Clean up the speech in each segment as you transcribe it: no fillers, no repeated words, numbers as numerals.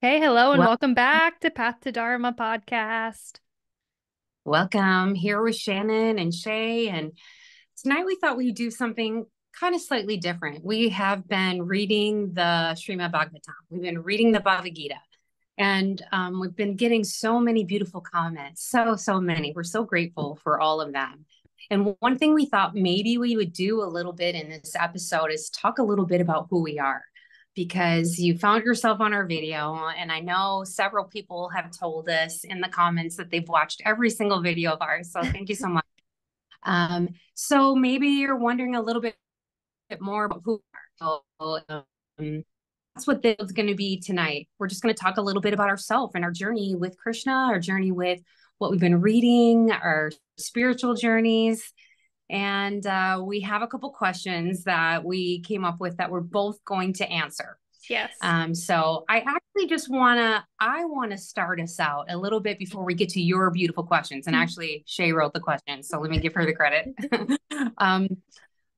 Hey, hello, and Well, welcome back to Path to Dharma podcast. welcome here with Shannon and Shae. And tonight we thought we'd do something kind of slightly different. We have been reading the Srimad Bhagavatam. We've been reading the Bhagavad Gita. And we've been getting so many beautiful comments, so many. We're so grateful for all of them. And one thing we thought maybe we would do a little bit in this episode is talk a little bit about who we are, because you found yourself on our video. And I know several people have told us in the comments that they've watched every single video of ours. So thank you so much. So maybe you're wondering a little bit more about who we are. So, that's what this is going to be tonight. We're just going to talk a little bit about ourselves and our journey with Krishna, our journey with what we've been reading, our spiritual journeys. And we have a couple questions that we came up with that we're both going to answer. Yes. So I actually just I want to start us out a little bit before we get to your beautiful questions. And actually, Shay wrote the questions, so let me give her the credit. um,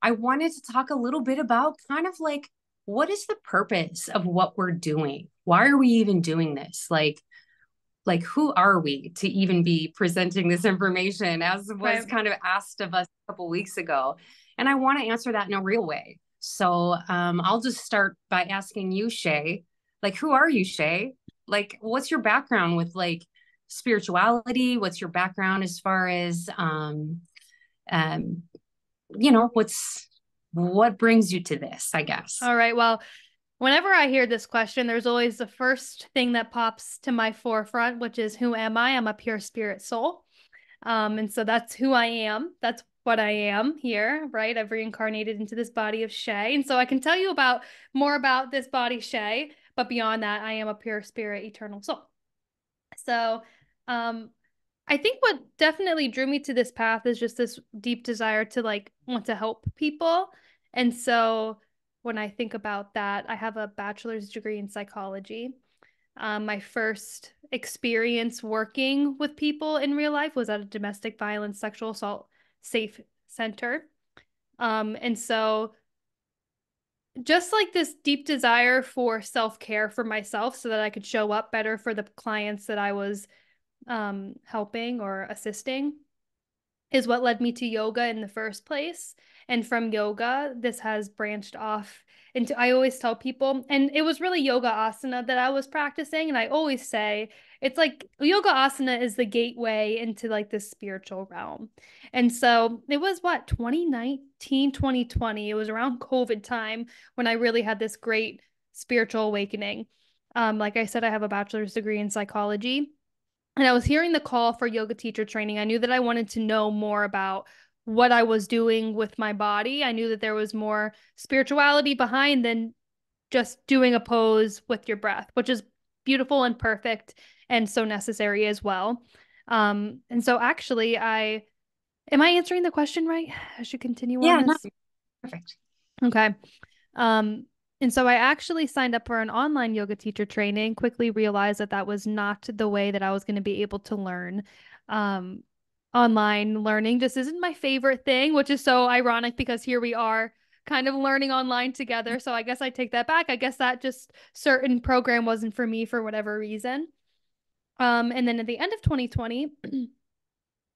I wanted to talk a little bit about kind of like what is the purpose of what we're doing? Why are we even doing this? Like who are we to even be presenting this information, as was Right. kind of asked of us a couple weeks ago? And I want to answer that in a real way. So I'll just start by asking you, Shay, like who are you, Shay? Like what's your background with like spirituality? What's your background as far as um, what brings you to this, I guess. All right. Well, whenever I hear this question, there's always the first thing that pops to my forefront, which is who am I? I'm a pure spirit soul. And so that's who I am. That's what I am here, right? I've reincarnated into this body of Shae. And so I can tell you about more about this body Shae, but beyond that, I am a pure spirit, eternal soul. So, um, I think what definitely drew me to this path is just this deep desire to like want to help people. And so when I think about that, I have a bachelor's degree in psychology. My first experience working with people in real life was at a domestic violence, sexual assault safe center. And so just like this deep desire for self-care for myself so that I could show up better for the clients that I was helping or assisting is what led me to yoga in the first place. And from yoga, this has branched off into, I always tell people, and it was really yoga asana that I was practicing. And I always say, it's like yoga asana is the gateway into like this spiritual realm. And so it was what, 2019, 2020. It was around COVID time when I really had this great spiritual awakening. Like I said, I have a bachelor's degree in psychology. And I was hearing the call for yoga teacher training. I knew that I wanted to know more about what I was doing with my body. I knew that there was more spirituality behind than just doing a pose with your breath, which is beautiful and perfect and so necessary as well. And so actually, I am I answering the question right? I should continue on Yeah, no, this. perfect. Okay. Um, and so I actually signed up for an online yoga teacher training, quickly realized that that was not the way that I was going to be able to learn. Um, Online learning just isn't my favorite thing, which is so ironic because here we are kind of learning online together. So I guess I take that back. I guess that just certain program wasn't for me for whatever reason. And then at the end of 2020,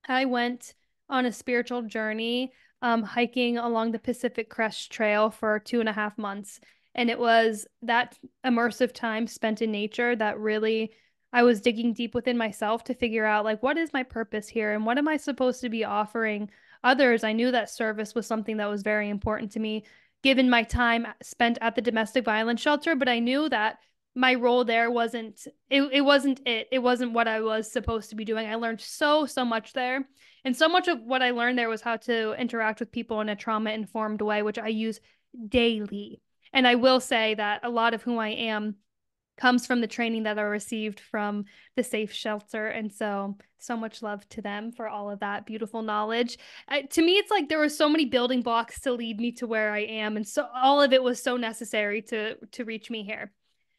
I went on a spiritual journey, hiking along the Pacific Crest Trail for 2.5 months. And it was that immersive time spent in nature that really I was digging deep within myself to figure out like what is my purpose here and what am I supposed to be offering others. I knew that service was something that was very important to me given my time spent at the domestic violence shelter, but I knew that my role there it wasn't what I was supposed to be doing. I learned so much there, and so much of what I learned there was how to interact with people in a trauma informed way, which I use daily. And I will say that a lot of who I am comes from the training that I received from the safe shelter. And so much love to them for all of that beautiful knowledge. To me, it's like there were so many building blocks to lead me to where I am. And so all of it was so necessary to reach me here.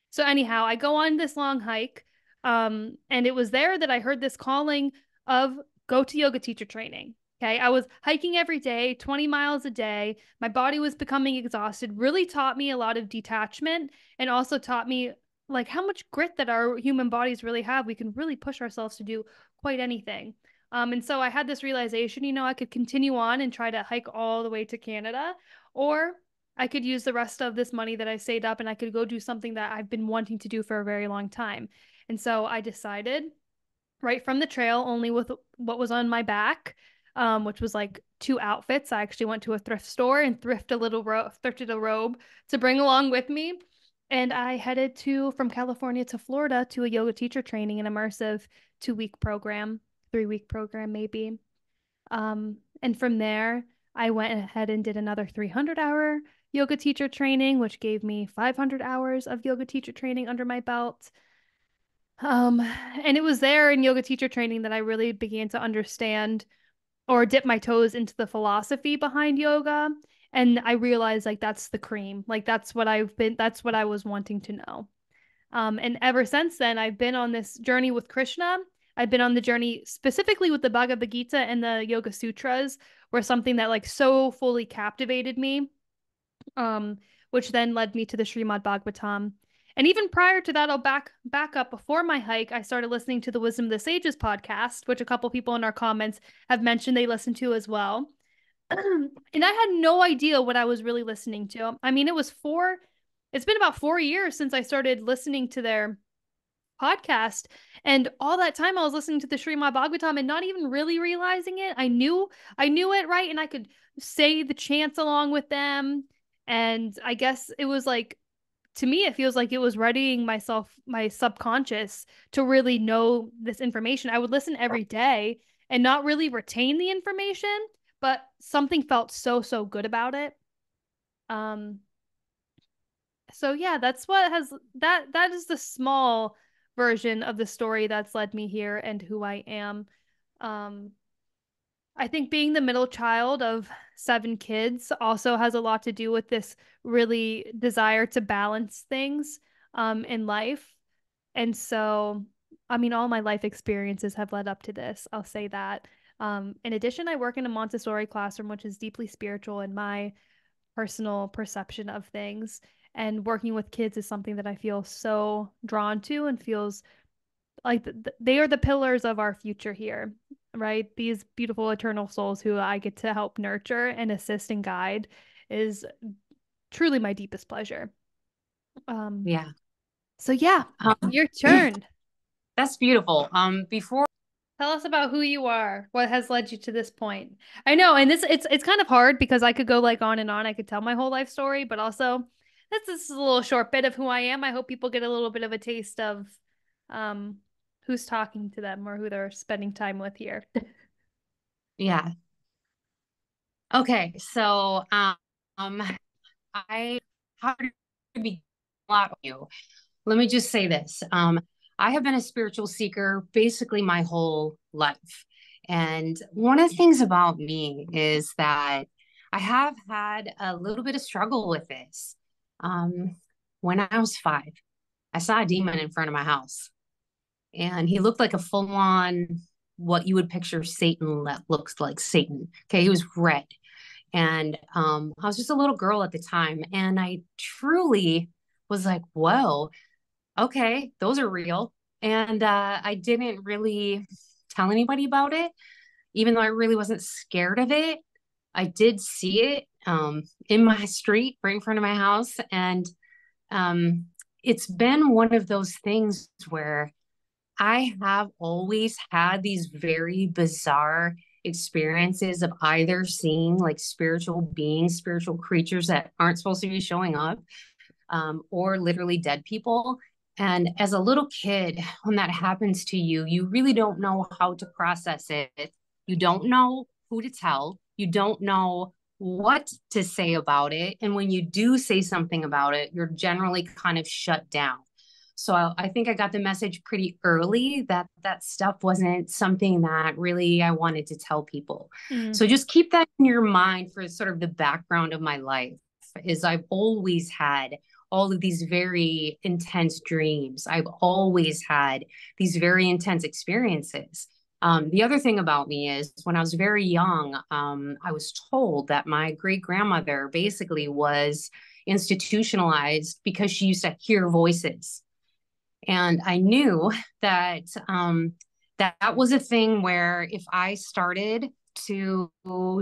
So anyhow, I go on this long hike, and it was there that I heard this calling of go to yoga teacher training. Okay, I was hiking every day, 20 miles a day. My body was becoming exhausted, really taught me a lot of detachment and also taught me like how much grit that our human bodies really have. We can really push ourselves to do quite anything. And so I had this realization, you know, I could continue on and try to hike all the way to Canada, or I could use the rest of this money that I saved up and I could go do something that I've been wanting to do for a very long time. And so I decided right from the trail, only with what was on my back, which was like 2 outfits. I actually went to a thrift store and thrifted a robe to bring along with me. And I headed from California to Florida to a yoga teacher training, an immersive 2 week program, 3 week program, maybe. And from there, I went ahead and did another 300-hour yoga teacher training, which gave me 500 hours of yoga teacher training under my belt. And it was there in yoga teacher training that I really began to understand or dip my toes into the philosophy behind yoga. And I realized like that's the cream. Like that's what I was wanting to know. And ever since then, I've been on this journey with Krishna. I've been on the journey specifically with the Bhagavad Gita and the Yoga Sutras, were something that like so fully captivated me, um, which then led me to the Srimad Bhagavatam. And even prior to that, I'll back up. Before my hike, I started listening to the Wisdom of the Sages podcast, which a couple people in our comments have mentioned they listen to as well. And I had no idea what I was really listening to. I mean, it's been about 4 years since I started listening to their podcast. And all that time I was listening to the Srimad Bhagavatam and not even really realizing it. I knew it, right? And I could say the chants along with them. And I guess it was like, to me, it feels like it was readying my subconscious to really know this information. I would listen every day and not really retain the information, but something felt so, so good about it. Um, so yeah, that is the small version of the story that's led me here and who I am. Um, I think being the middle child of 7 kids also has a lot to do with this really desire to balance things in life. And so, I mean, all my life experiences have led up to this. I'll say that. In addition, I work in a Montessori classroom, which is deeply spiritual in my personal perception of things. And working with kids is something that I feel so drawn to and feels like they are the pillars of our future here, right? These beautiful eternal souls who I get to help nurture and assist and guide is truly my deepest pleasure. Yeah. So yeah, your turn. That's beautiful. Before Tell us about who you are. What has led you to this point? I know, and it's kind of hard because I could go like on and on. I could tell my whole life story, but also this is a little short bit of who I am. I hope people get a little bit of a taste of um who's talking to them or who they're spending time with here. Yeah. Okay. So, I how to be a lot of you. Let me just say this. I have been a spiritual seeker basically my whole life. And one of the things about me is that I have had a little bit of struggle with this. Um, when I was 5, I saw a demon in front of my house, and he looked like a full on what you would picture Satan that looks like Satan. Okay, he was red. And I was just a little girl at the time. And I truly was like, whoa, okay, those are real. And I didn't really tell anybody about it, even though I really wasn't scared of it. I did see it in my street right in front of my house. And um, it's been one of those things where I have always had these very bizarre experiences of either seeing like spiritual beings, spiritual creatures that aren't supposed to be showing up, or literally dead people. And as a little kid, when that happens to you, you really don't know how to process it. You don't know who to tell. You don't know what to say about it. And when you do say something about it, you're generally kind of shut down. So I think I got the message pretty early that that stuff wasn't something that really I wanted to tell people. Mm. So just keep that in your mind for sort of the background of my life is I've always had all of these very intense dreams. I've always had these very intense experiences. The other thing about me is when I was very young, I was told that my great grandmother basically was institutionalized because she used to hear voices. And I knew that that was a thing where if I started to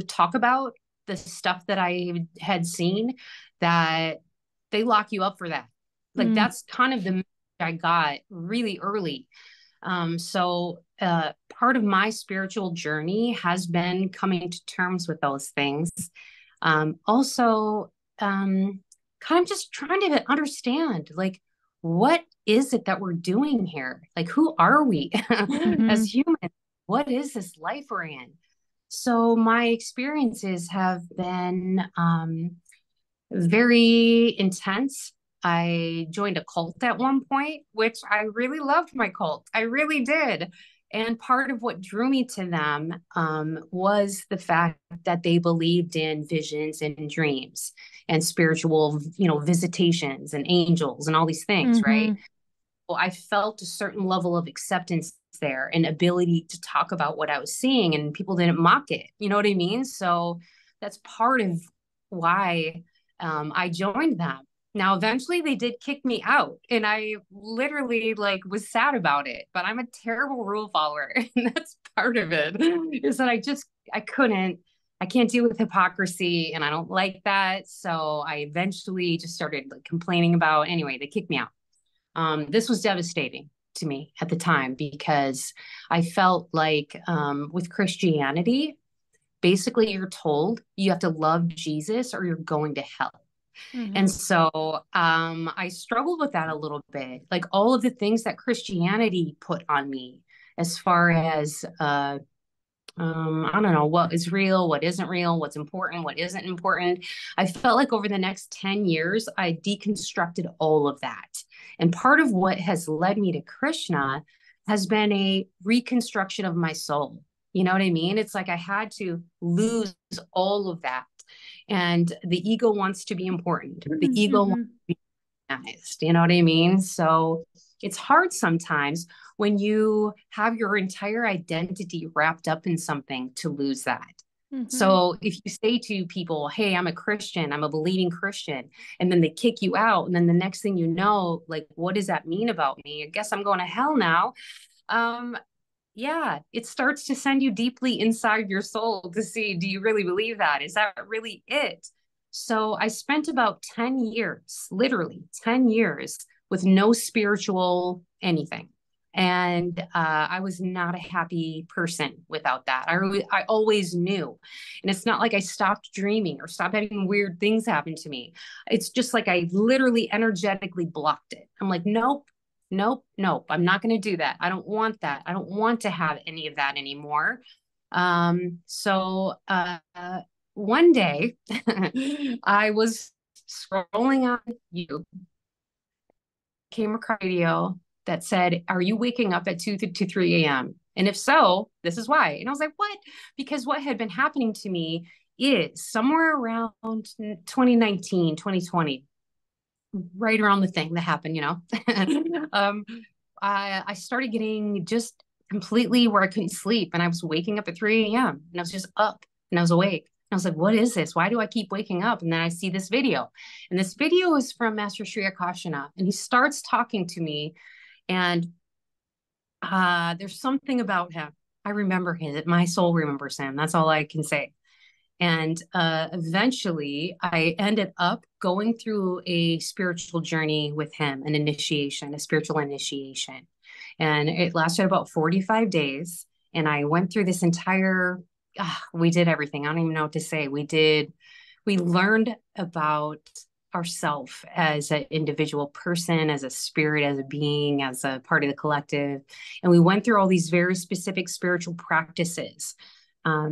talk about the stuff that I had seen, that they lock you up for that. Like Mm. that's kind of the message I got really early. Part of my spiritual journey has been coming to terms with those things. Also, kind of just trying to understand, like, what is it that we're doing here? Like, who are we as Mm-hmm. humans? What is this life we're in? So my experiences have been very intense. I joined a cult at one point, which I really loved my cult. I really did. And part of what drew me to them was the fact that they believed in visions and dreams and spiritual, visitations and angels and all these things, right? Mm-hmm. Well, I felt a certain level of acceptance there and ability to talk about what I was seeing, and people didn't mock it. You know what I mean? So that's part of why I joined them. Now, eventually they did kick me out, and I literally like was sad about it, but I'm a terrible rule follower. And that's part of it is that I can't deal with hypocrisy and I don't like that. So I eventually just started like complaining about, anyway, they kicked me out. This was devastating to me at the time because I felt like with Christianity, basically you're told you have to love Jesus or you're going to hell. And Mm-hmm. so I struggled with that a little bit. Like all of the things that Christianity put on me, as far as I don't know what is real, what isn't real, what's important, what isn't important. I felt like over the next 10 years, I deconstructed all of that. And part of what has led me to Krishna has been a reconstruction of my soul. You know what I mean? It's like I had to lose all of that. And the ego wants to be important. The ego wants Mm-hmm. to be recognized. You know what I mean? So it's hard sometimes when you have your entire identity wrapped up in something to lose that. Mm-hmm. So if you say to people, hey, I'm a Christian, I'm a believing Christian, and then they kick you out, and then the next thing you know, like, what does that mean about me? I guess I'm going to hell now. Um, yeah, it starts to send you deeply inside your soul to see, do you really believe that? Is that really it? So I spent about 10 years, literally 10 years, with no spiritual anything. And I was not a happy person without that. I always knew. And it's not like I stopped dreaming or stopped having weird things happen to me. It's just like I literally energetically blocked it. I'm like, nope, nope, nope. I'm not going to do that. I don't want that. I don't want to have any of that anymore. So one day I was scrolling on YouTube, came across a video that said, are you waking up at 2 to 3 a.m.? And if so, this is why. And I was like, what? Because what had been happening to me is somewhere around 2019, 2020, right around the thing that happened, um, I started getting just completely where I couldn't sleep, and I was waking up at 3 a.m. and I was just up and I was awake. And I was like, what is this? Why do I keep waking up? And then I see this video, and this video is from Master Sri Akashana, and he starts talking to me, and there's something about him. I remember him. My soul remembers him. That's all I can say. And eventually, I ended up going through a spiritual journey with him, an initiation, a spiritual initiation. And it lasted about 45 days. And I went through this entire, we did everything. I don't even know what to say. We learned about ourself as an individual person, as a spirit, as a being, as a part of the collective. And we went through all these very specific spiritual practices.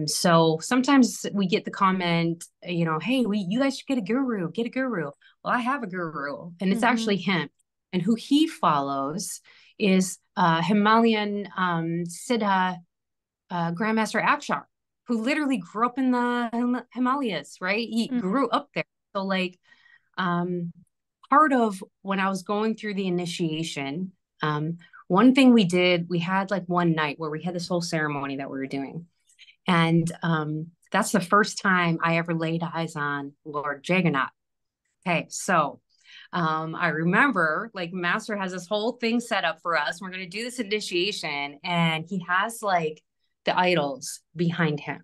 So sometimes we get the comment, hey, you guys should get a guru, get a guru. Well, I have a guru, and it's Mm-hmm. actually him. And who he follows is Himalayan Siddha Grandmaster Akshar, who literally grew up in the Himalayas, right? He grew up there. So, like, um, part of when I was going through the initiation, one thing we had like one night where we had this whole ceremony that we were doing. And that's the first time I ever laid eyes on Lord Jagannath. Okay, so I remember like Master has this whole thing set up for us. We're going to do this initiation, and he has like the idols behind him.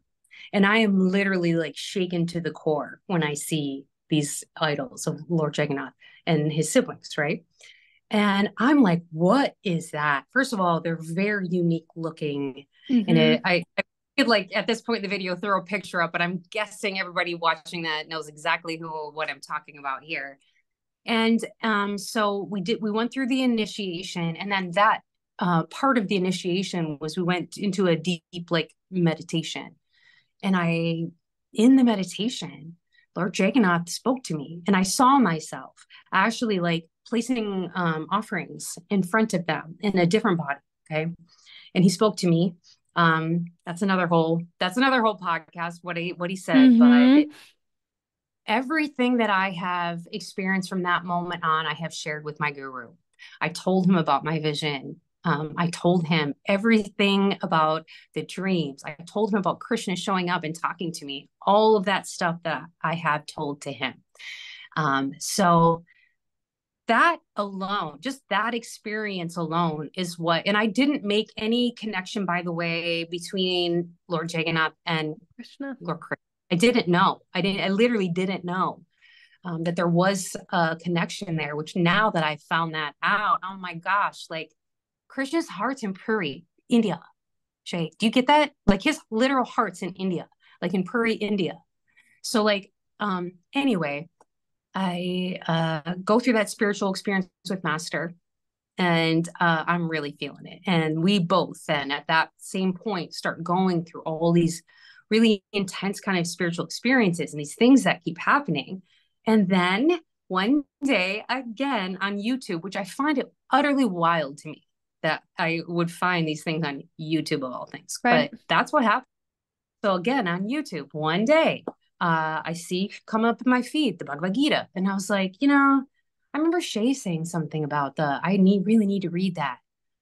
And I am literally like shaken to the core when I see these idols of Lord Jagannath and his siblings, right? And I'm like, what is that? First of all, they're very unique looking. And I could like at this point in the video throw a picture up, but I'm guessing everybody watching that knows exactly what I'm talking about here. And so we went through the initiation, and then that part of the initiation was we went into a deep like meditation. And in the meditation, Lord Jagannath spoke to me, and I saw myself actually like placing offerings in front of them in a different body. Okay. And he spoke to me. That's another whole podcast, what he said, but everything that I have experienced from that moment on, I have shared with my guru. I told him about my vision. I told him everything about the dreams. I told him about Krishna showing up and talking to me, all of that stuff that I have told to him. So that alone, just that experience alone is what, and I didn't make any connection, by the way, between Lord Jagannath and Krishna. Lord Krishna. I didn't know. I literally didn't know that there was a connection there, which now that I found that out, oh my gosh, like Krishna's heart's in Puri, India. Shae, do you get that? Like his literal heart's in India, like in Puri, India. So like, anyway, I go through that spiritual experience with Master, and I'm really feeling it. And we both then at that same point start going through all these really intense kind of spiritual experiences and these things that keep happening. And then one day again on YouTube, which I find it utterly wild to me that I would find these things on YouTube of all things, right. But that's what happened. So again, on YouTube, one day, I see come up in my feed the Bhagavad Gita, and I was like, I remember Shae saying something about really need to read that,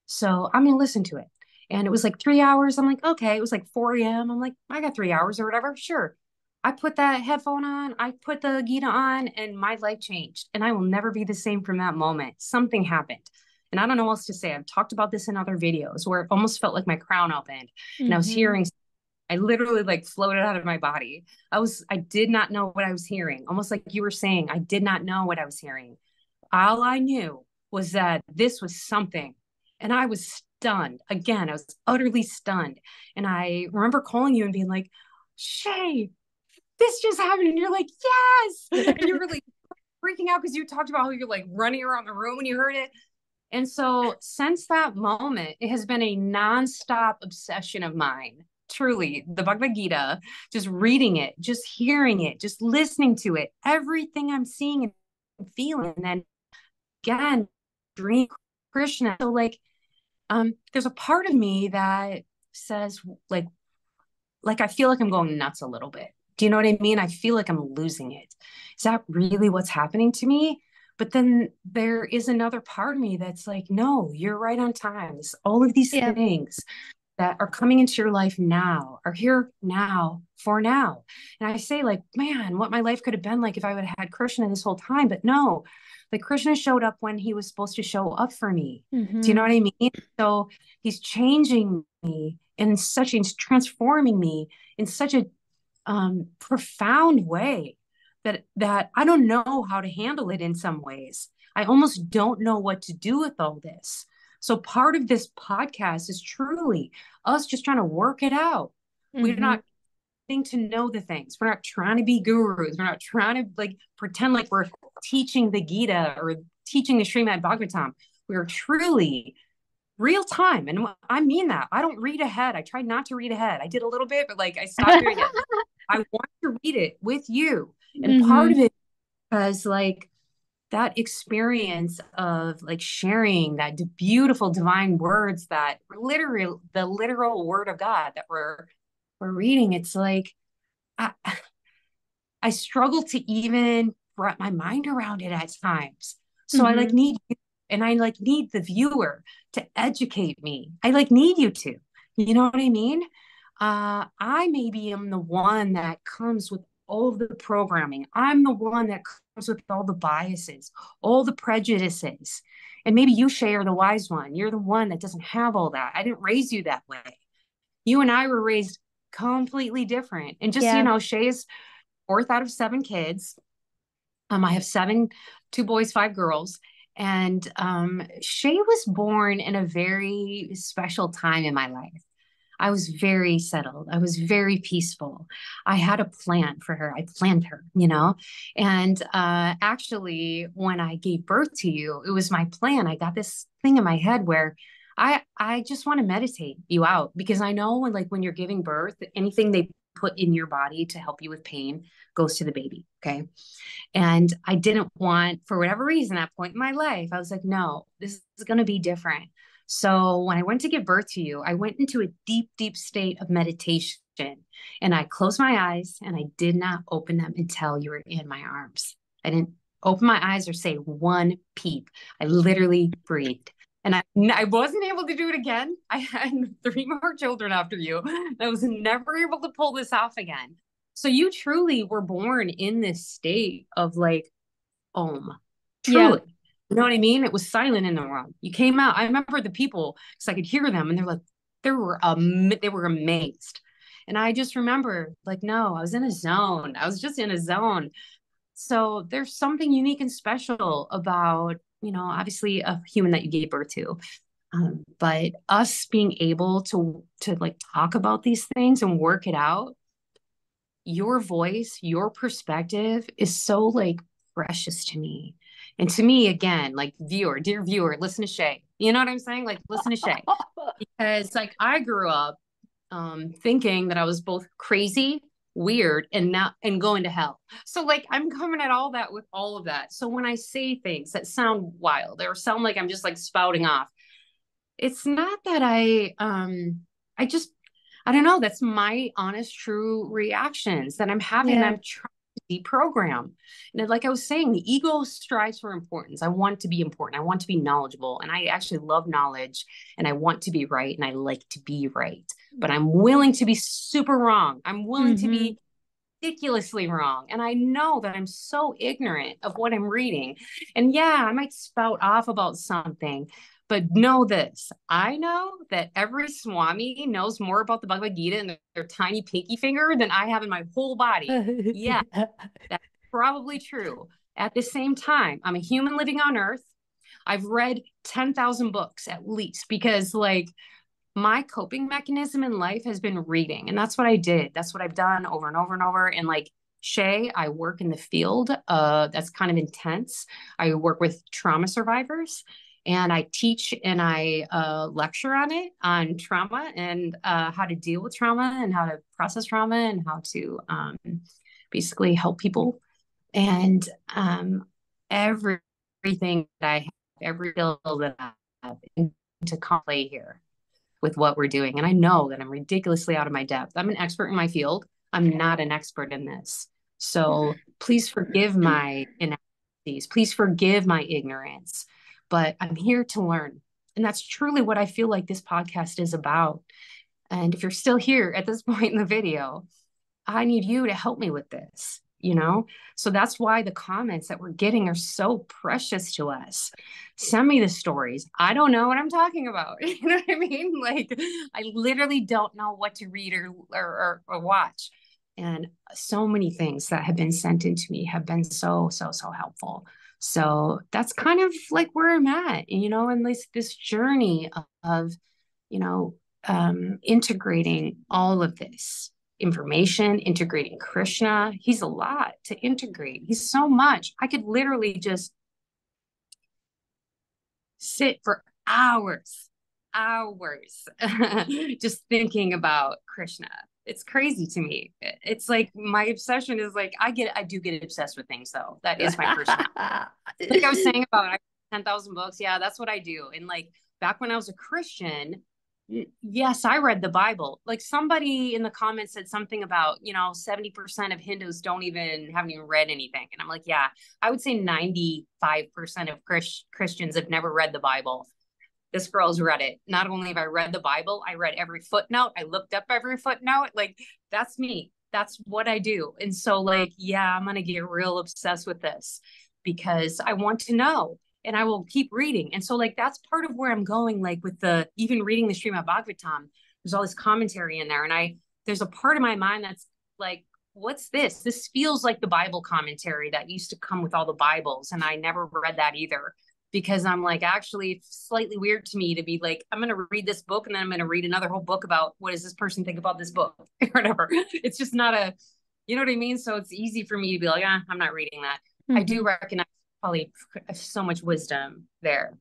so I'm gonna listen to it. And it was like 3 hours. I'm like, okay. It was like 4 a.m. I'm like, I got 3 hours or whatever. Sure. I put that headphone on. I put the Gita on, and my life changed. And I will never be the same from that moment. Something happened. And I don't know what else to say. I've talked about this in other videos where it almost felt like my crown opened, and I was hearing. I literally like floated out of my body. I did not know what I was hearing. Almost like you were saying, I did not know what I was hearing. All I knew was that this was something. And I was stunned. Again, I was utterly stunned. And I remember calling you and being like, Shae, this just happened. And you're like, yes. And you were like freaking out because you talked about how you're like running around the room when you heard it. And so since that moment, it has been a nonstop obsession of mine. Truly, the Bhagavad Gita, just reading it, just hearing it, just listening to it, everything I'm seeing and feeling. And then again, dream Krishna. So like, there's a part of me that says like I feel like I'm going nuts a little bit. Do you know what I mean? I feel like I'm losing it. Is that really what's happening to me? But then there is another part of me that's like, no, you're right on time. All of these things that are coming into your life now are here now for now. And I say like, man, what my life could have been like if I would have had Krishna this whole time. But no, like Krishna showed up when he was supposed to show up for me. Do you know what I mean? So he's changing me he's transforming me in such a profound way that I don't know how to handle it in some ways. I almost don't know what to do with all this. So part of this podcast is truly us just trying to work it out. We're not getting to know the things. We're not trying to be gurus. We're not trying to like pretend like we're teaching the Gita or teaching the Srimad Bhagavatam. We're truly real time. And I mean that. I don't read ahead. I try not to read ahead. I did a little bit, but like I stopped doing it. I want to read it with you. And part of it was like that experience of like sharing that beautiful divine words that literally the literal word of God that we're reading. It's like I struggle to even wrap my mind around it at times. So I like need you, and I like need the viewer to educate me. I like need you to, you know what I mean? I maybe am the one that comes with all of the programming. I'm the one that comes with all the biases, all the prejudices. And maybe you, Shae, are the wise one. You're the one that doesn't have all that. I didn't raise you that way. You and I were raised completely different. And just, Yeah. Shae is fourth out of seven kids. I have seven, two boys, five girls. And Shae was born in a very special time in my life. I was very settled. I was very peaceful. I had a plan for her. I planned her, And actually, when I gave birth to you, it was my plan. I got this thing in my head where I just want to meditate you out, because I know when you're giving birth, anything they put in your body to help you with pain goes to the baby. Okay. And I didn't want, for whatever reason, at that point in my life, I was like, no, this is going to be different. So when I went to give birth to you, I went into a deep, deep state of meditation, and I closed my eyes and I did not open them until you were in my arms. I didn't open my eyes or say one peep. I literally breathed. And I wasn't able to do it again. I had three more children after you. I was never able to pull this off again. So you truly were born in this state of Om, Yeah. truly. You know what I mean? It was silent in the room. You came out. I remember the people, because I could hear them, and they were amazed. And I just remember, no, I was in a zone. I was just in a zone. So there's something unique and special about, obviously a human that you gave birth to. But us being able to talk about these things and work it out, your voice, your perspective is so precious to me. And to me, again, dear viewer, listen to Shae. You know what I'm saying? Listen to Shae. Because I grew up thinking that I was both crazy, weird, and going to hell. So I'm coming at all that with all of that. So when I say things that sound wild or sound like I'm just spouting off, it's not that I don't know. That's my honest, true reactions that I'm having. Yeah. I'm trying to deprogram. And like I was saying, the ego strives for importance. I want to be important. I want to be knowledgeable. And I actually love knowledge, and I want to be right. And I like to be right. But I'm willing to be super wrong. I'm willing to Mm-hmm. be ridiculously wrong. And I know that I'm so ignorant of what I'm reading. And yeah, I might spout off about something, but know this, I know that every Swami knows more about the Bhagavad Gita in their tiny pinky finger than I have in my whole body. Yeah, that's probably true. At the same time, I'm a human living on earth. I've read 10,000 books at least, because my coping mechanism in life has been reading. And that's what I did. That's what I've done over and over and over. And Shae, I work in the field that's kind of intense. I work with trauma survivors, and I teach and I lecture on trauma and how to deal with trauma and how to process trauma and how to basically help people. And everything that I have, every skill that I have to play here with what we're doing. And I know that I'm ridiculously out of my depth. I'm an expert in my field. I'm not an expert in this. So please forgive my inadequacies. Please forgive my ignorance. But I'm here to learn. And that's truly what I feel like this podcast is about. And if you're still here at this point in the video, I need you to help me with this. So that's why the comments that we're getting are so precious to us. Send me the stories. I don't know what I'm talking about. You know what I mean? I literally don't know what to read or watch. And so many things that have been sent into me have been so, so, so helpful. So that's kind of where I'm at, and this journey of, integrating all of this information, integrating Krishna. He's a lot to integrate. He's so much. I could literally just sit for hours, just thinking about Krishna. It's crazy to me. It's my obsession is I do get obsessed with things though. That is my personality. I was saying about 10,000 books. Yeah, that's what I do. And back when I was a Christian, yes, I read the Bible. Somebody in the comments said something about, 70% of Hindus haven't even read anything. And I'm yeah, I would say 95% of Christians have never read the Bible. This girl's read it. Not only have I read the Bible, I read every footnote. I looked up every footnote. That's me. that's what I do. And so like, yeah, I'm going to get real obsessed with this because I want to know and I will keep reading. And so like, that's part of where I'm going, like with the, even reading the Srimad Bhagavatam, there's all this commentary in there. And there's a part of my mind that's like, what's this? This feels like the Bible commentary that used to come with all the Bibles. And I never read that either because I'm like, actually, it's slightly weird to me to be like, I'm going to read this book and then I'm going to read another whole book about what does this person think about this book or whatever. It's just not a, you know what I mean? So it's easy for me to be like, I'm not reading that. I do recognize probably so much wisdom there.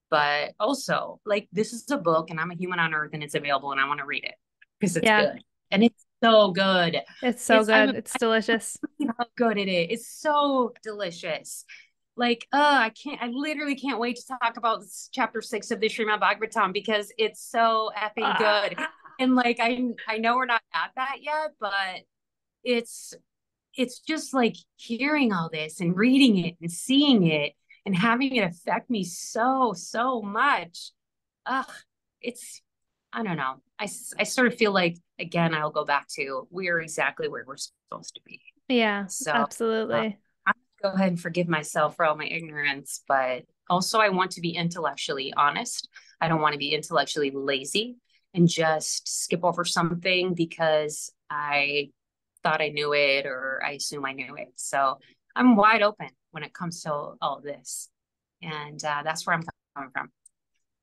But also, like, this is a book and I'm a human on earth and it's available and I want to read it because it's good. And it's so good. It's so good. It's delicious. How good it is. It's so delicious. Like, I literally can't wait to talk about chapter 6 of the Srimad Bhagavatam because it's so effing good. And like, I know we're not at that yet, but it's just like hearing all this and reading it and seeing it and having it affect me so much. It's, I don't know. I sort of feel like, again, I'll go back to we're exactly where we're supposed to be. Yeah, So absolutely. I'm go ahead and forgive myself for all my ignorance, but also I want to be intellectually honest. I don't want to be intellectually lazy and just skip over something because I thought I knew it or I assume I knew it. So I'm wide open when it comes to all of this. And that's where I'm coming from.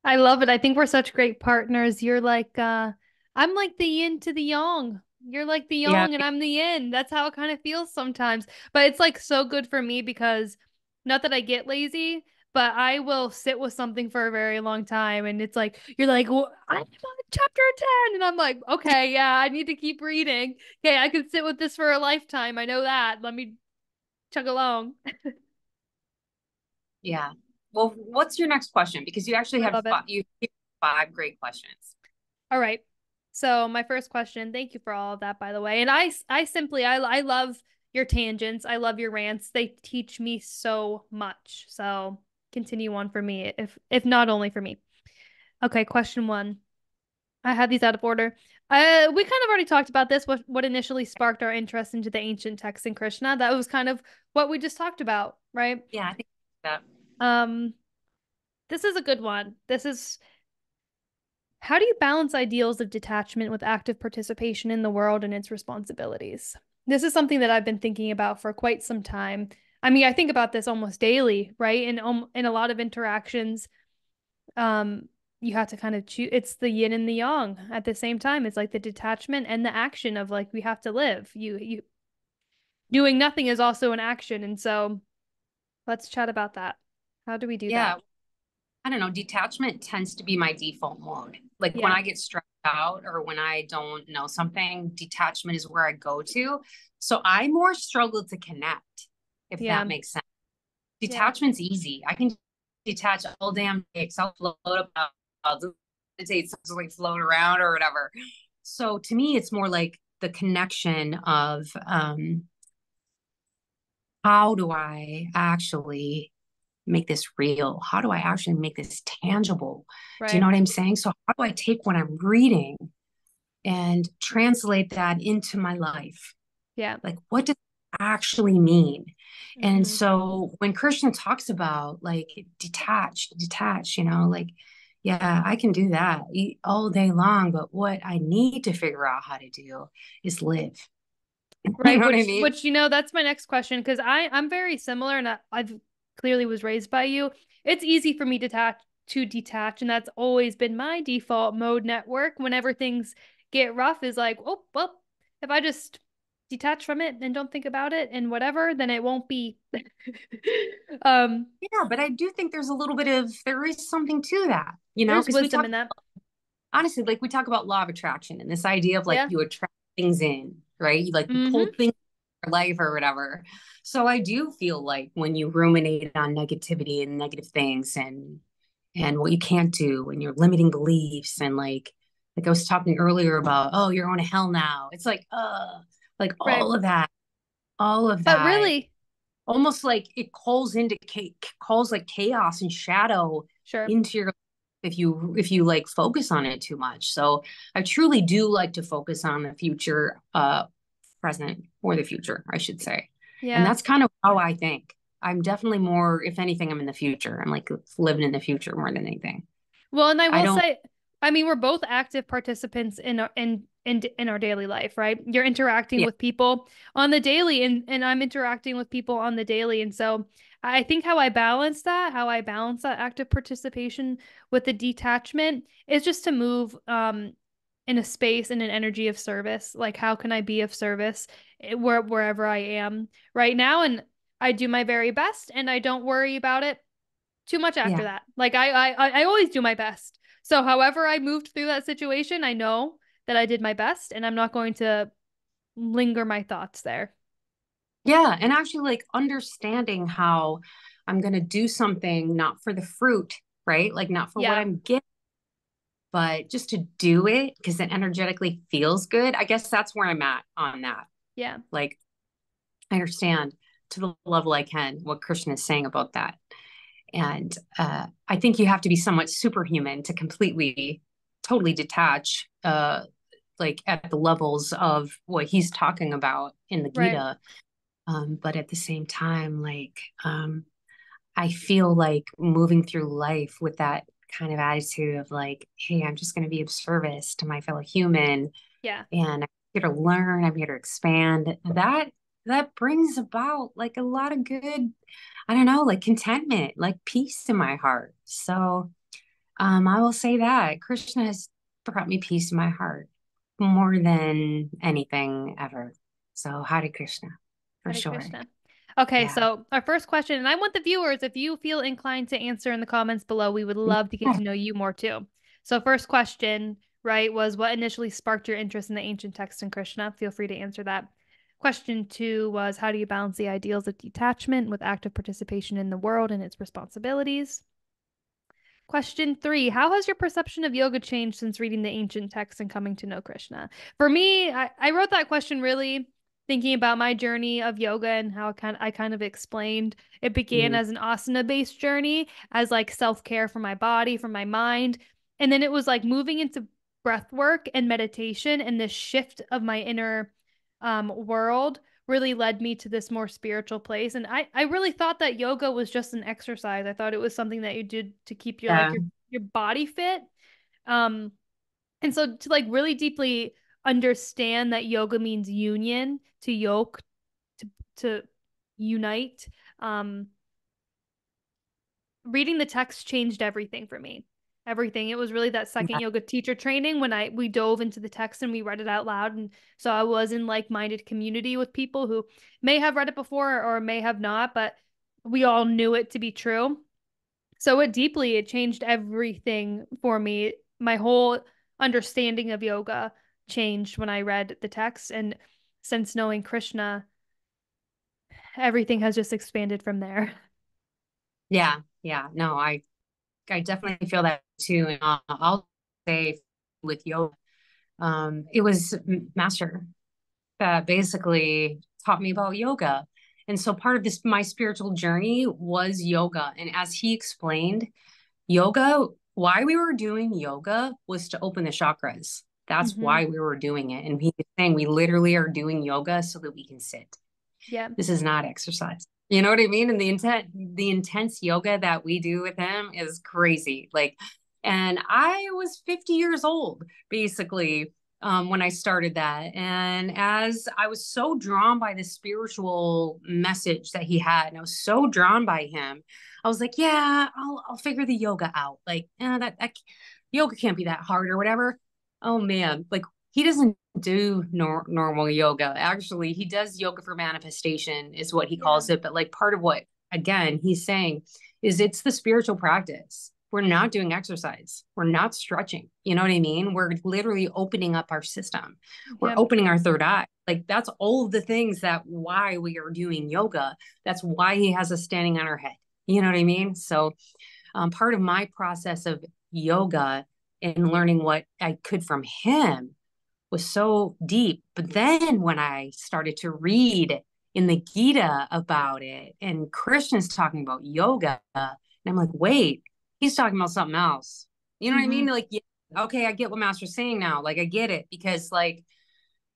I love it. I think we're such great partners. You're like, I'm like the yin to the yang. You're like the Yeah. yang and I'm the yin. That's how it kind of feels sometimes. But it's like so good for me because not that I get lazy, but I will sit with something for a very long time. And it's like, you're like, well, I'm on chapter 10. And I'm like, okay, yeah, I need to keep reading. Okay, I could sit with this for a lifetime. I know that. Let me chug along. Yeah. Well, what's your next question? Because you actually I had love it. five great questions. All right. So my first question, thank you for all of that, by the way. And I love your tangents. I love your rants. They teach me so much. So continue on for me, if not only for me. Okay, question one. I had these out of order. We kind of already talked about this. What initially sparked our interest into the ancient texts in Krishna? That was kind of what we just talked about, right? Yeah, I think that. Um, this is a good one. This is How do you balance ideals of detachment with active participation in the world and its responsibilities? This is something that I've been thinking about for quite some time. I mean, I think about this almost daily, right? In a lot of interactions, um, you have to kind of choose. It's the yin and the yang at the same time. It's like the detachment and the action of like we have to live. You doing nothing is also an action, and so let's chat about that. How do we do Yeah, that? I don't know. Detachment tends to be my default mode. Like when Yeah, I get stressed out or when I don't know something, detachment is where I go to. So I more struggle to connect, if yeah, that makes sense. yeah. Detachment's easy. I can detach all damn day. I'll float about, I'll meditate, so like float around or whatever. So to me, it's more like the connection of how do I actually make this real? How do I actually make this tangible? Do you know Right. what I'm saying? So how do I take what I'm reading and translate that into my life? Yeah. Like, what does it actually mean? And Hmm. so when Krishna talks about like detach, like, yeah, I can do that all day long. But what I need to figure out how to do is live. You Right, know what I which mean? which that's my next question because I'm very similar and I've clearly was raised by you. It's easy for me to detach, and that's always been my default mode network whenever things get rough is like, oh, well, if I just detach from it and don't think about it and whatever, then it won't be um Yeah, but I do think there is something to that, there's because we wisdom talk in that. honestly, like we talk about law of attraction and this idea of like Yeah. you attract things in, right? You pull Mm-hmm. things in your life or whatever. So I do feel like when you ruminate on negativity and negative things and what you can't do and your limiting beliefs and like I was talking earlier about, oh, you're going to hell now. It's like Right. all of But that, really, almost like it calls like chaos and shadow sure. into your if you like focus on it too much. So I truly do like to focus on the future present or the future, I should say. And Yeah. that's kind of how I think. I'm definitely more, if anything, I'm in the future. I'm like living in the future more than anything. Well, and I I will don't, say, I mean, we're both active participants in our daily life, right? You're interacting yeah, with people on the daily, and I'm interacting with people on the daily. And so I think how I balance that active participation with the detachment is just to move in a space and an energy of service. Like, how can I be of service wherever I am right now? And I do my very best, and I don't worry about it too much yeah. after that. Like I always do my best. So however I moved through that situation, I know that I did my best, and I'm not going to linger my thoughts there. Yeah. And actually, like understanding how I'm going to do something not for the fruit, right? Like not for what Yeah. I'm getting, but just to do it because it energetically feels good. I guess that's where I'm at on that. Yeah. Like, I understand to the level I can what Krishna is saying about that. And I think you have to be somewhat superhuman to completely, totally detach, like at the levels of what he's talking about in the Right. Gita. But at the same time, like, I feel like moving through life with that kind of attitude of like, hey, I'm just going to be of service to my fellow human Yeah. and I'm here to learn, I'm here to expand. That brings about like a lot of good, I don't know, like contentment, like peace in my heart. So I will say that Krishna has brought me peace in my heart more than anything ever. So Hare Krishna, for Hare sure. Krishna. Okay, Yeah. so our first question, and I want the viewers, if you feel inclined to answer in the comments below, we would love to get Yeah. to know you more too. So first question, right, was what initially sparked your interest in the ancient texts in Krishna? Feel free to answer that. Question two was how do you balance the ideals of detachment with active participation in the world and its responsibilities? Question three, how has your perception of yoga changed since reading the ancient texts and coming to know Krishna? For me, I wrote that question really thinking about my journey of yoga and how I kind of explained it began Mm, as an asana-based journey, as like self-care for my body, for my mind. And then it was like moving into breath work and meditation and this shift of my inner world really led me to this more spiritual place. And I really thought that yoga was just an exercise. I thought it was something that you did to keep your like yeah. your body fit. Um, and so to like really deeply understand that yoga means union, to yoke, to to unite. Um, reading the text changed everything for me. Everything. It was really that second Yeah. yoga teacher training when I we dove into the text and we read it out loud. And so I was in like-minded community with people who may have read it before or may have not, but we all knew it to be true. So it changed everything for me. My whole understanding of yoga changed when I read the text. And since knowing Krishna, everything has just expanded from there. Yeah. Yeah. No, I definitely feel that too. And I'll say with yoga, it was Master that basically taught me about yoga. And so part of this, my spiritual journey was yoga. And as he explained, yoga, why we were doing yoga was to open the chakras. That's Hmm. why we were doing it. And he was saying we literally are doing yoga so that we can sit. Yeah. This is not exercise. You know what I mean? And the intense yoga that we do with him is crazy. Like, and I was 50 years old basically when I started that. And as I was so drawn by the spiritual message that he had, and I was so drawn by him, I was like, yeah, I'll figure the yoga out. Like, that yoga can't be that hard or whatever. Oh man, like he doesn't do normal yoga. Actually, he does yoga for manifestation, is what he Yeah. calls it. But like part of what, again, he's saying is it's the spiritual practice. We're not doing exercise. We're not stretching. You know what I mean? We're literally opening up our system. We're Yeah. opening our third eye. Like that's all of the things that why we are doing yoga. That's why he has us standing on our head. You know what I mean? So part of my process of yoga and learning what I could from him was so deep. But then when I started to read in the Gita about it, and Krishna's talking about yoga, and I'm like, wait, he's talking about something else. You know what I mean? Hmm. Like, yeah, okay, I get what Master's saying now. Like, I get it because, like,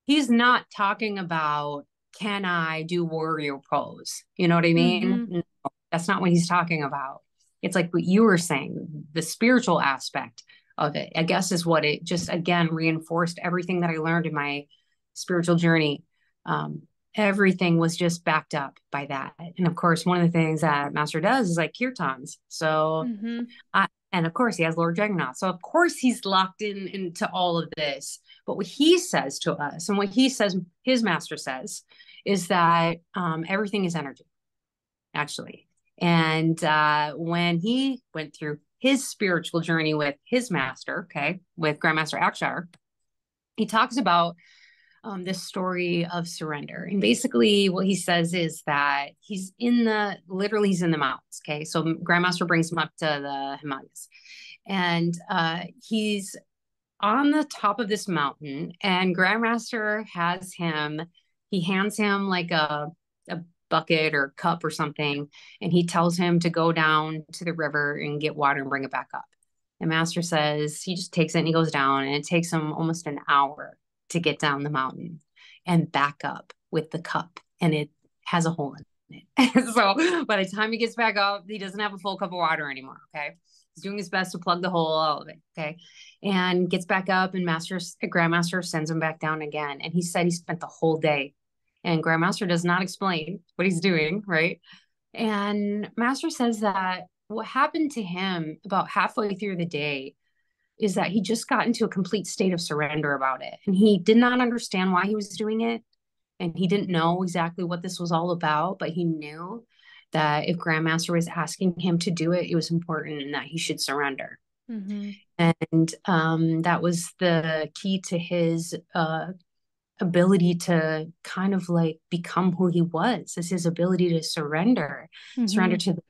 he's not talking about, can I do warrior pose? You know what I mean? Mm-hmm. No, that's not what he's talking about. It's like what you were saying, the spiritual aspect of it, I guess, is what it just again reinforced everything that I learned in my spiritual journey. Um, Everything was just backed up by that. And of course, one of the things that Master does is like kirtans. So Mm-hmm. and of course, he has Lord Jagannath. So of course, he's locked in into all of this. But what he says to us, and what he says, his master says, is that everything is energy, actually. And when he went through his spiritual journey with his master, okay, with Grandmaster Akshar, he talks about this story of surrender. And basically, what he says is that he's literally, he's in the mountains. Okay. So Grandmaster brings him up to the Himalayas. And he's on the top of this mountain, and Grandmaster he hands him like a bucket or cup or something, and he tells him to go down to the river and get water and bring it back up. And Master says he just takes it and he goes down, and it takes him almost an hour to get down the mountain and back up with the cup, and it has a hole in it. So by the time he gets back up, he doesn't have a full cup of water anymore. Okay. He's doing his best to plug the hole, all of it. Okay. And gets back up, and Grandmaster sends him back down again. And he said he spent the whole day. And Grandmaster does not explain what he's doing, right? And Master says that what happened to him about halfway through the day is that he just got into a complete state of surrender about it. And he did not understand why he was doing it. And he didn't know exactly what this was all about, but he knew that if Grandmaster was asking him to do it, it was important and that he should surrender. Mm-hmm. And that was the key to his ability to kind of like become who he was, is his ability to surrender, Mm-hmm. surrender to the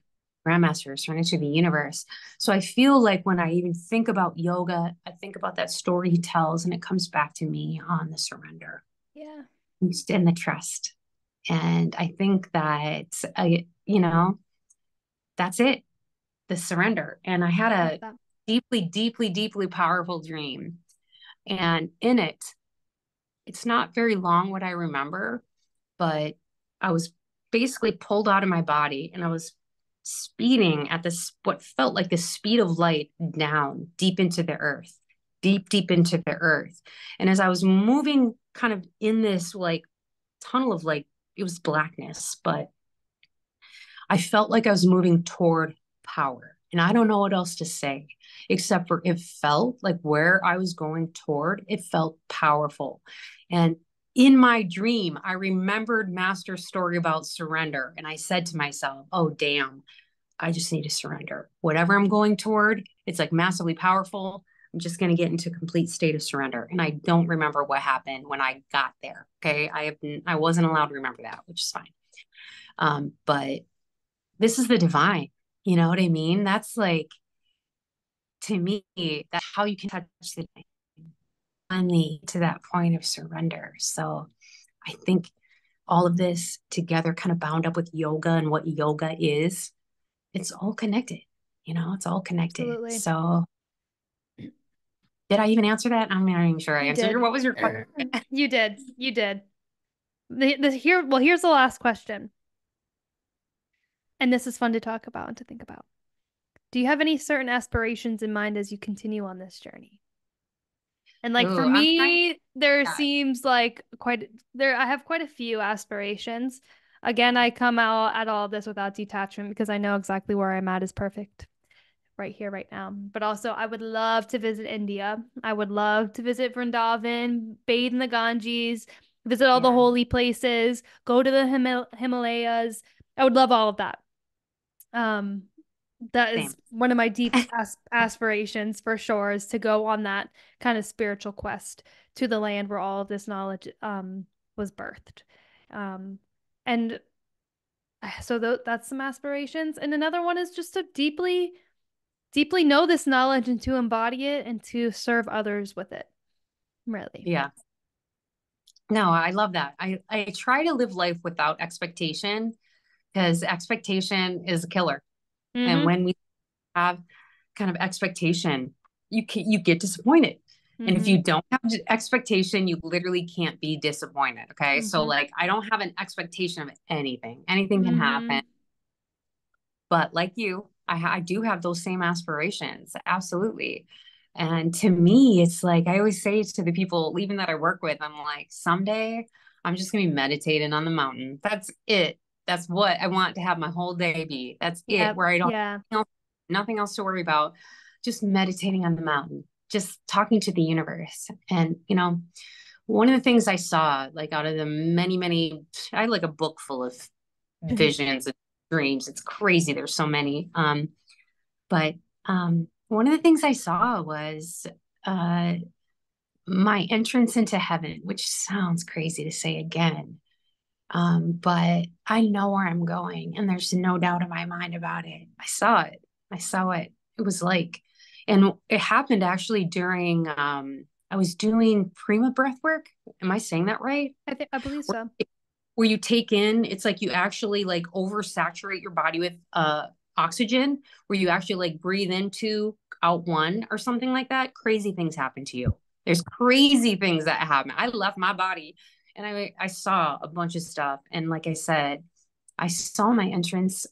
Grandmaster, surrender to the universe. So I feel like when I even think about yoga, I think about that story he tells, and it comes back to me on the surrender. Yeah. And the trust. And I think that, that's it, the surrender. And I had Love a that. deeply, deeply, deeply powerful dream. And in it, it's not very long what I remember, but I was basically pulled out of my body, and I was speeding at what felt like the speed of light down deep into the earth, deep, deep into the earth. And as I was moving kind of in this like tunnel of like, it was blackness, but I felt like I was moving toward power. And I don't know what else to say, except for it felt like where I was going toward, it felt powerful. And in my dream, I remembered Master's story about surrender. And I said to myself, oh, damn, I just need to surrender. Whatever I'm going toward, it's like massively powerful. I'm just going to get into a complete state of surrender. And I don't remember what happened when I got there. Okay. I wasn't allowed to remember that, which is fine. But this is the divine. You know what I mean? That's like, to me, that's how you can touch the divine, finally to that point of surrender. So I think all of this together, kind of bound up with yoga and what yoga is, it's all connected. It's all connected. Absolutely. So did I even answer that? I'm not even sure I You answered. did. What was your question? You did. You did. Here's the last question. And this is fun to talk about and to think about. Do you have any certain aspirations in mind as you continue on this journey? And like for Ooh, I'm trying. me, there Yeah. seems like I have quite a few aspirations. Again, I come out at all of this without detachment because I know exactly where I'm at is perfect right here, right now. But also, I would love to visit India. I would love to visit Vrindavan, bathe in the Ganges, visit all the Yeah. holy places, go to the Himalayas. I would love all of that. Um, that is Same. one of my deep aspirations for sure, is to go on that kind of spiritual quest to the land where all of this knowledge was birthed. Um, and so that's some aspirations. And another one is just to deeply know this knowledge and to embody it and to serve others with it. Really. Yeah. No, I love that. I try to live life without expectation, because expectation is a killer. And Mm-hmm. when we have kind of expectation, you get disappointed. And if you don't have expectation, you literally can't be disappointed. Okay. So like, I don't have an expectation of anything. Anything can happen. But like you, I do have those same aspirations. Absolutely. And to me, it's like, I always say to the people, even that I work with, I'm like, someday I'm just going to be meditating on the mountain. That's it. That's what I want to have my whole day be. That's it, Yep. where I don't, Yeah. nothing else to worry about. Just meditating on the mountain, just talking to the universe. And, one of the things I saw, like out of the many, many, I had like a book full of visions and dreams. It's crazy. There's so many. But one of the things I saw was uh, my entrance into heaven, which sounds crazy to say again. But I know where I'm going, and there's no doubt in my mind about it. I saw it. I saw it. It was like, and it happened actually during, I was doing prima breath work. Am I saying that right? I believe so. Where you take in, it's like you actually like oversaturate your body with oxygen, where you actually like breathe into, out one or something like that. Crazy things happen to you. There's crazy things that happen. I left my body and I saw a bunch of stuff. And like I said, I saw my entrance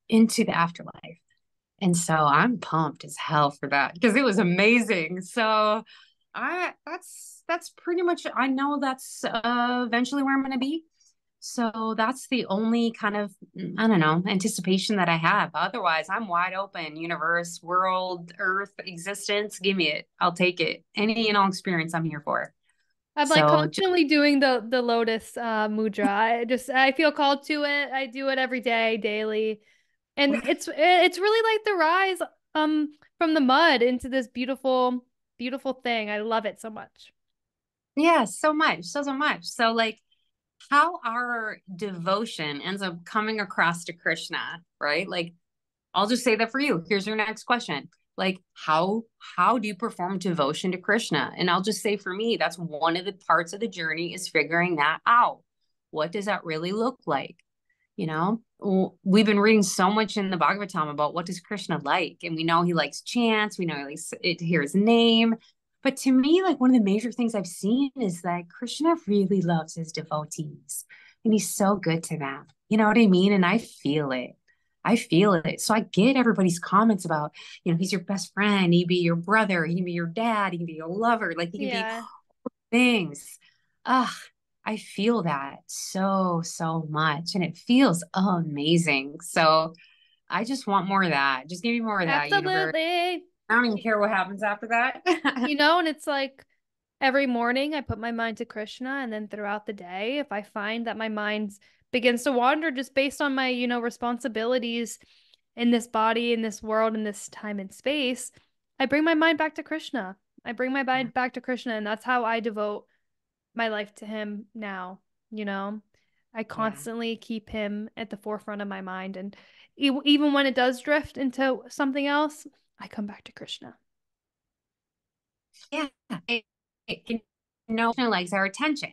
into the afterlife. And so I'm pumped as hell for that because it was amazing. So that's pretty much, I know that's eventually where I'm going to be. So that's the only kind of, I don't know, anticipation that I have. Otherwise, I'm wide open. Universe, world, earth, existence. Give me it. I'll take it. Any and all experience I'm here for. I'm like So just, constantly doing the lotus mudra. I feel called to it. I do it every day, daily. And it's really like the rise from the mud into this beautiful, beautiful thing. I love it so much. yeah, so much, so much. So like how our devotion ends up coming across to Krishna, right? Like I'll just say that for you. Here's your next question. Like how do you perform devotion to Krishna? And I'll just say for me, that's one of the parts of the journey is figuring that out. What does that really look like? We've been reading so much in the Bhagavatam about what does Krishna like, and we know he likes chants. We know he likes to hear his name. But to me, like one of the major things I've seen is that Krishna really loves his devotees, and he's so good to them. You know what I mean? And I feel it. I feel it. So I get everybody's comments about, he's your best friend. He can be your brother. He can be your dad. He can be your lover. Like he can be Yeah. things. Ah, I feel that so, so much. And it feels amazing. So I just want more of that. Just give me more of that, universe. Absolutely. I don't even care what happens after that. And it's like every morning I put my mind to Krishna, and then throughout the day, if I find that my mind begins to wander just based on my, responsibilities in this body, in this world, in this time and space, I bring my mind back to Krishna. I bring my Yeah. mind back to Krishna, and that's how I devote my life to him now, you know? I Yeah. constantly keep him at the forefront of my mind. And even when it does drift into something else, I come back to Krishna. Yeah. Krishna likes our attention.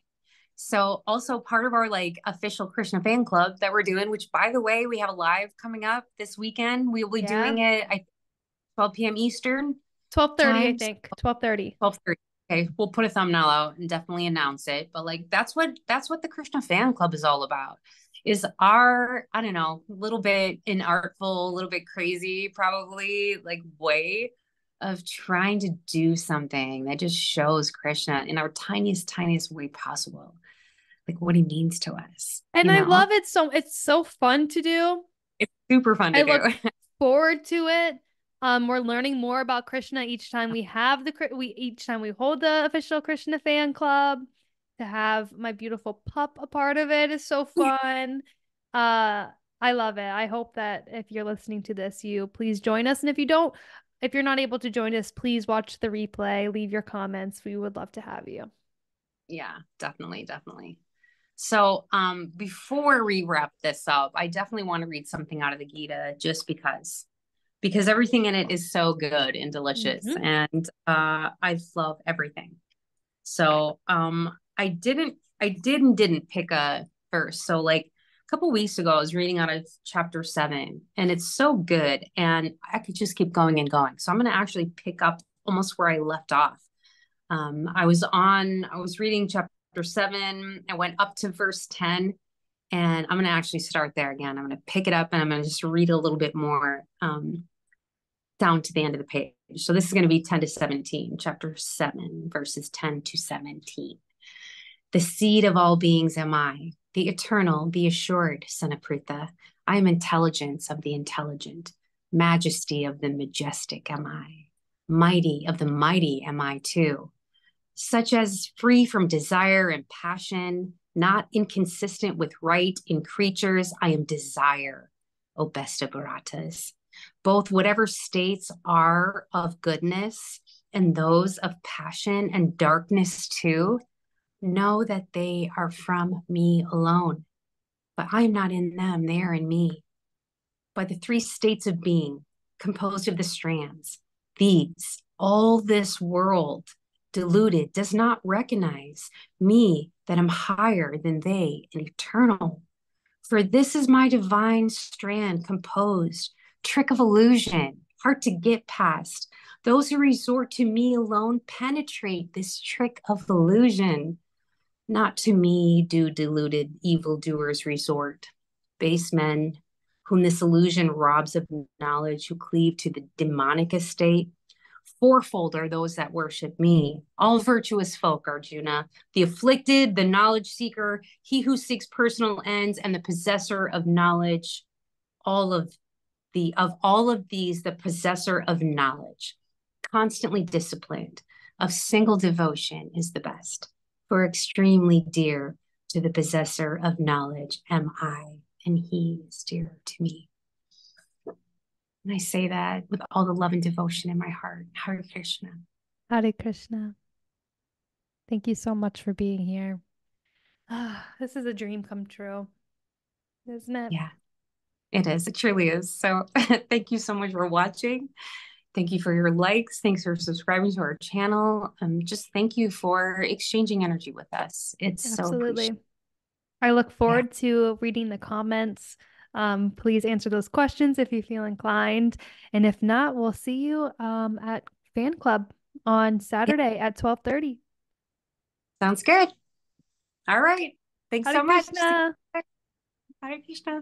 So also part of our like official Krishna fan club that we're doing, which by the way, we have a live coming up this weekend. We'll be Yeah. doing it at 12 p.m. Eastern 12:30, I time. think. 12:30. 12:30. Okay, we'll put a thumbnail out and definitely announce it. But like that's what the Krishna Fan Club is all about. Is our, I don't know, a little bit inartful, a little bit crazy, probably like way of trying to do something that just shows Krishna in our tiniest, tiniest way possible. Like what he means to us, And I love it it's so fun to do. It's super fun I to do. look forward to it. We're learning more about Krishna each time we have each time we hold the official Krishna fan club. To have my beautiful pup a part of it is so fun. Uh, I love it. I hope that if you're listening to this, you please join us. And if you're not able to join us, please watch the replay, leave your comments. We would love to have you. Yeah, definitely, definitely. So, before we wrap this up, I definitely want to read something out of the Gita just because everything in it is so good and delicious, Mm-hmm. and I love everything. So, I didn't pick a verse. So, like a couple weeks ago, I was reading out of chapter 7, and it's so good, and I could just keep going and going. So, I'm going to actually pick up almost where I left off. I was reading chapter 7. I went up to verse 10, and I'm going to actually start there again. I'm going to pick it up and I'm going to just read a little bit more down to the end of the page. So this is going to be 10 to 17, chapter 7, verses 10 to 17. The seed of all beings am I, the eternal, the assured, son of Pritha. I am intelligence of the intelligent, majesty of the majestic am I, mighty of the mighty am I too, such as free from desire and passion, not inconsistent with right in creatures. I am desire, O best of Bharatas. Both whatever states are of goodness and those of passion and darkness too, know that they are from me alone. But I am not in them, they are in me. By the 3 states of being, composed of the strands, these, all this world, deluded, does not recognize me that am higher than they and eternal. For this is my divine strand composed, trick of illusion, hard to get past. Those who resort to me alone penetrate this trick of illusion. Not to me do deluded evildoers resort, base men, whom this illusion robs of knowledge, who cleave to the demonic estate. Fourfold are those that worship me. All virtuous folk, Arjuna, the afflicted, the knowledge seeker, he who seeks personal ends, and the possessor of knowledge. All of these, the possessor of knowledge, constantly disciplined, of single devotion is the best. For extremely dear to the possessor of knowledge am I, and he is dear to me. And I say that with all the love and devotion in my heart. Hare Krishna. Hare Krishna. Thank you so much for being here. This is a dream come true, isn't it? Yeah, it is. It truly is. So thank you so much for watching. Thank you for your likes. Thanks for subscribing to our channel. Just thank you for exchanging energy with us. It's so appreciated. Absolutely. I look forward to reading the comments. Please answer those questions if you feel inclined. And if not, we'll see you at Fan Club on Saturday at 12:30. Sounds good. All right. Thanks Hare so much. Krishna. Hare Krishna.